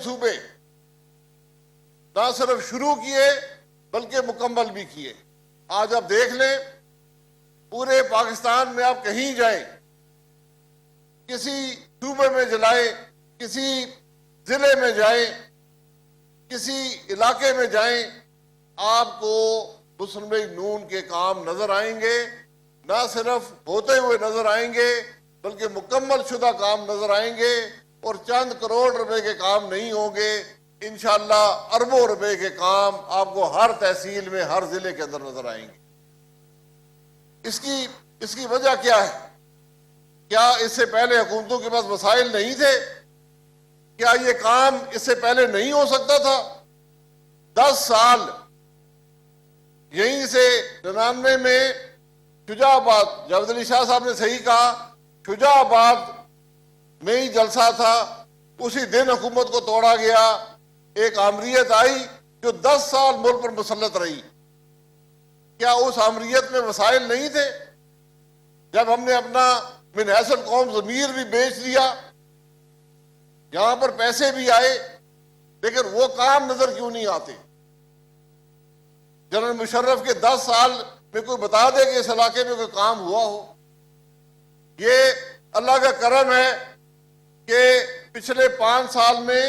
منصوبے نہ صرف شروع کیے بلکہ مکمل بھی کیے۔ آج آپ دیکھ لیں، پورے پاکستان میں آپ کہیں جائیں، کسی صوبے میں جلائیں، کسی ضلع میں جائیں، کسی علاقے میں جائیں، آپ کو مسلم لیگ نون کے کام نظر آئیں گے۔ نہ صرف ہوتے ہوئے نظر آئیں گے بلکہ مکمل شدہ کام نظر آئیں گے، اور چند کروڑ روپے کے کام نہیں ہوں گے، انشاءاللہ اربوں روپے کے کام آپ کو ہر تحصیل میں، ہر ضلع کے اندر نظر آئیں گے۔ اس کی وجہ کیا ہے؟ کیا اس سے پہلے حکومتوں کے پاس وسائل نہیں تھے؟ کیا یہ کام اس سے پہلے نہیں ہو سکتا تھا؟ 10 سال یہیں سے 99 میں شجاع آباد، جاوید علی شاہ صاحب نے صحیح کہا، شجاع آباد میں ہی جلسہ تھا، اسی دن حکومت کو توڑا گیا۔ ایک آمریت آئی جو 10 سال ملک پر مسلط رہی۔ کیا اس آمریت میں وسائل نہیں تھے؟ جب ہم نے اپنا من حیث القوم ضمیر بھی بیچ دیا، یہاں پر پیسے بھی آئے، لیکن وہ کام نظر کیوں نہیں آتے؟ جنرل مشرف کے 10 سال میں کوئی بتا دے کہ اس علاقے میں کوئی کام ہوا ہو۔ یہ اللہ کا کرم ہے کہ پچھلے 5 سال میں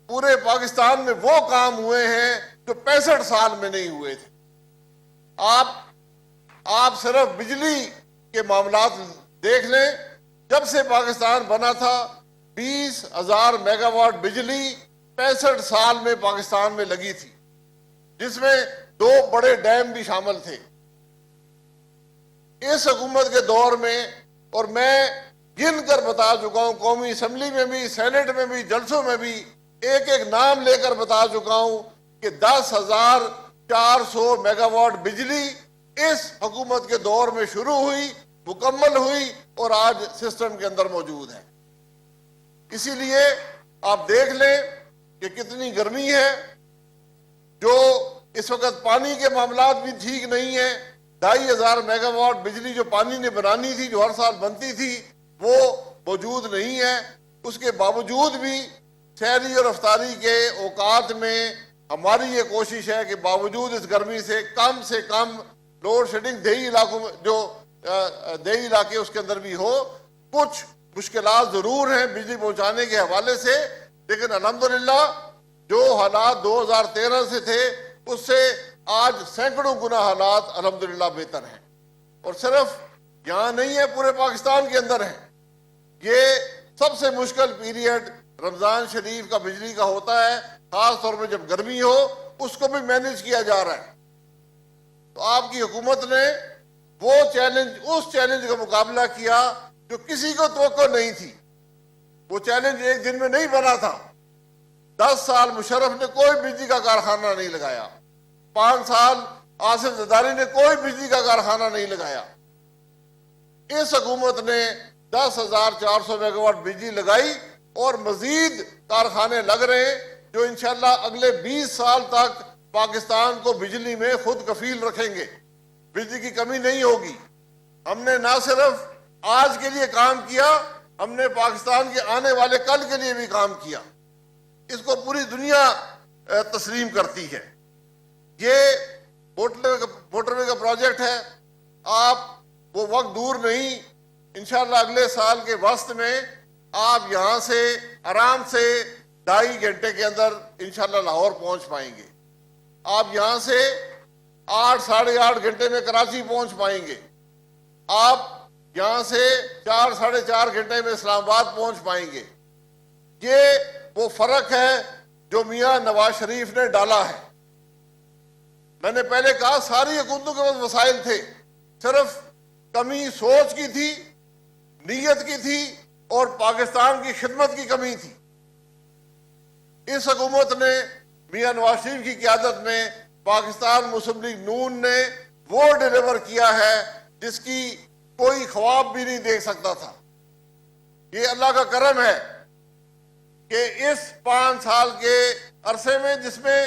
پورے پاکستان میں وہ کام ہوئے ہیں جو 65 سال میں نہیں ہوئے تھے۔ آپ صرف بجلی کے معاملات دیکھ لیں، جب سے پاکستان بنا تھا 20,000 میگا واٹ بجلی 65 سال میں پاکستان میں لگی تھی، جس میں 2 بڑے ڈیم بھی شامل تھے۔ اس حکومت کے دور میں، اور میں گن کر بتا چکا ہوں، قومی اسمبلی میں بھی، سینٹ میں بھی، جلسوں میں بھی ایک ایک نام لے کر بتا چکا ہوں کہ 10,400 میگا واٹ بجلی اس حکومت کے دور میں شروع ہوئی، مکمل ہوئی، اور آج سسٹم کے اندر موجود ہے۔ اسی لیے آپ دیکھ لیں کہ کتنی گرمی ہے، جو اس وقت پانی کے معاملات بھی ٹھیک نہیں ہیں۔ 2,500 میگا واٹ بجلی جو پانی نے بنانی تھی، جو ہر سال بنتی تھی، وہ موجود نہیں ہے۔ اس کے باوجود بھی شہری اور افطاری کے اوقات میں ہماری یہ کوشش ہے کہ باوجود اس گرمی سے کم لوڈ شیڈنگ دیہی علاقوں میں، جو دیہی علاقے اس کے اندر بھی ہو۔ کچھ مشکلات ضرور ہیں بجلی پہنچانے کے حوالے سے، لیکن الحمدللہ جو حالات 2013 سے تھے اس سے آج سینکڑوں گنا حالات الحمدللہ بہتر ہیں، اور صرف یہاں نہیں ہے، پورے پاکستان کے اندر ہے۔ یہ سب سے مشکل پیریڈ رمضان شریف کا بجلی کا ہوتا ہے، خاص طور پہ جب گرمی ہو، اس کو بھی مینیج کیا جا رہا ہے۔ تو آپ کی حکومت نے اس چیلنج کا مقابلہ کیا جو کسی کو توقع نہیں تھی۔ وہ چیلنج ایک دن میں نہیں بنا تھا۔ 10 سال مشرف نے کوئی بجلی کا کارخانہ نہیں لگایا، 5 سال آصف زرداری نے کوئی بجلی کا کارخانہ نہیں لگایا۔ اس حکومت نے 10,400 میگا واٹ بجلی لگائی، اور مزید کارخانے لگ رہے ہیں جو انشاءاللہ اگلے 20 سال تک پاکستان کو بجلی میں خود کفیل رکھیں گے۔ بجلی کی کمی نہیں ہوگی۔ ہم نے نہ صرف آج کے لیے کام کیا، ہم نے پاکستان کے آنے والے کل کے لیے بھی کام کیا۔ اس کو پوری دنیا تسلیم کرتی ہے۔ یہ موٹر وے کا پروجیکٹ ہے، وہ وقت دور نہیں، انشاءاللہ اگلے سال کے وسط میں آپ یہاں سے آرام سے 2.5 گھنٹے کے اندر انشاءاللہ لاہور پہنچ پائیں گے۔ آپ یہاں سے 8 ساڑھے 8 گھنٹے میں کراچی پہنچ پائیں گے۔ آپ یہاں سے 4 ساڑھے 4 گھنٹے میں اسلام آباد پہنچ پائیں گے۔ یہ وہ فرق ہے جو میاں نواز شریف نے ڈالا ہے۔ میں نے پہلے کہا ساری حکومتوں کے پاس وسائل تھے، صرف کمی سوچ کی تھی، نیت کی تھی، اور پاکستان کی خدمت کی کمی تھی۔ اس حکومت نے میاں نواز شریف کی قیادت میں پاکستان مسلم لیگ نون نے وہ ڈیلیور کیا ہے جس کی کوئی خواب بھی نہیں دیکھ سکتا تھا۔ یہ اللہ کا کرم ہے کہ اس 5 سال کے عرصے میں، جس میں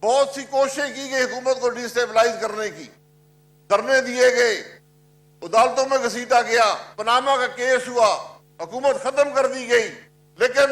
بہت سی کوششیں کی گئی حکومت کو ڈی سٹیبلائز کرنے کی، دھرنے دیے گئے، عدالتوں میں گھسیٹا گیا، پاناما کا کیس ہوا، حکومت ختم کر دی گئی، لیکن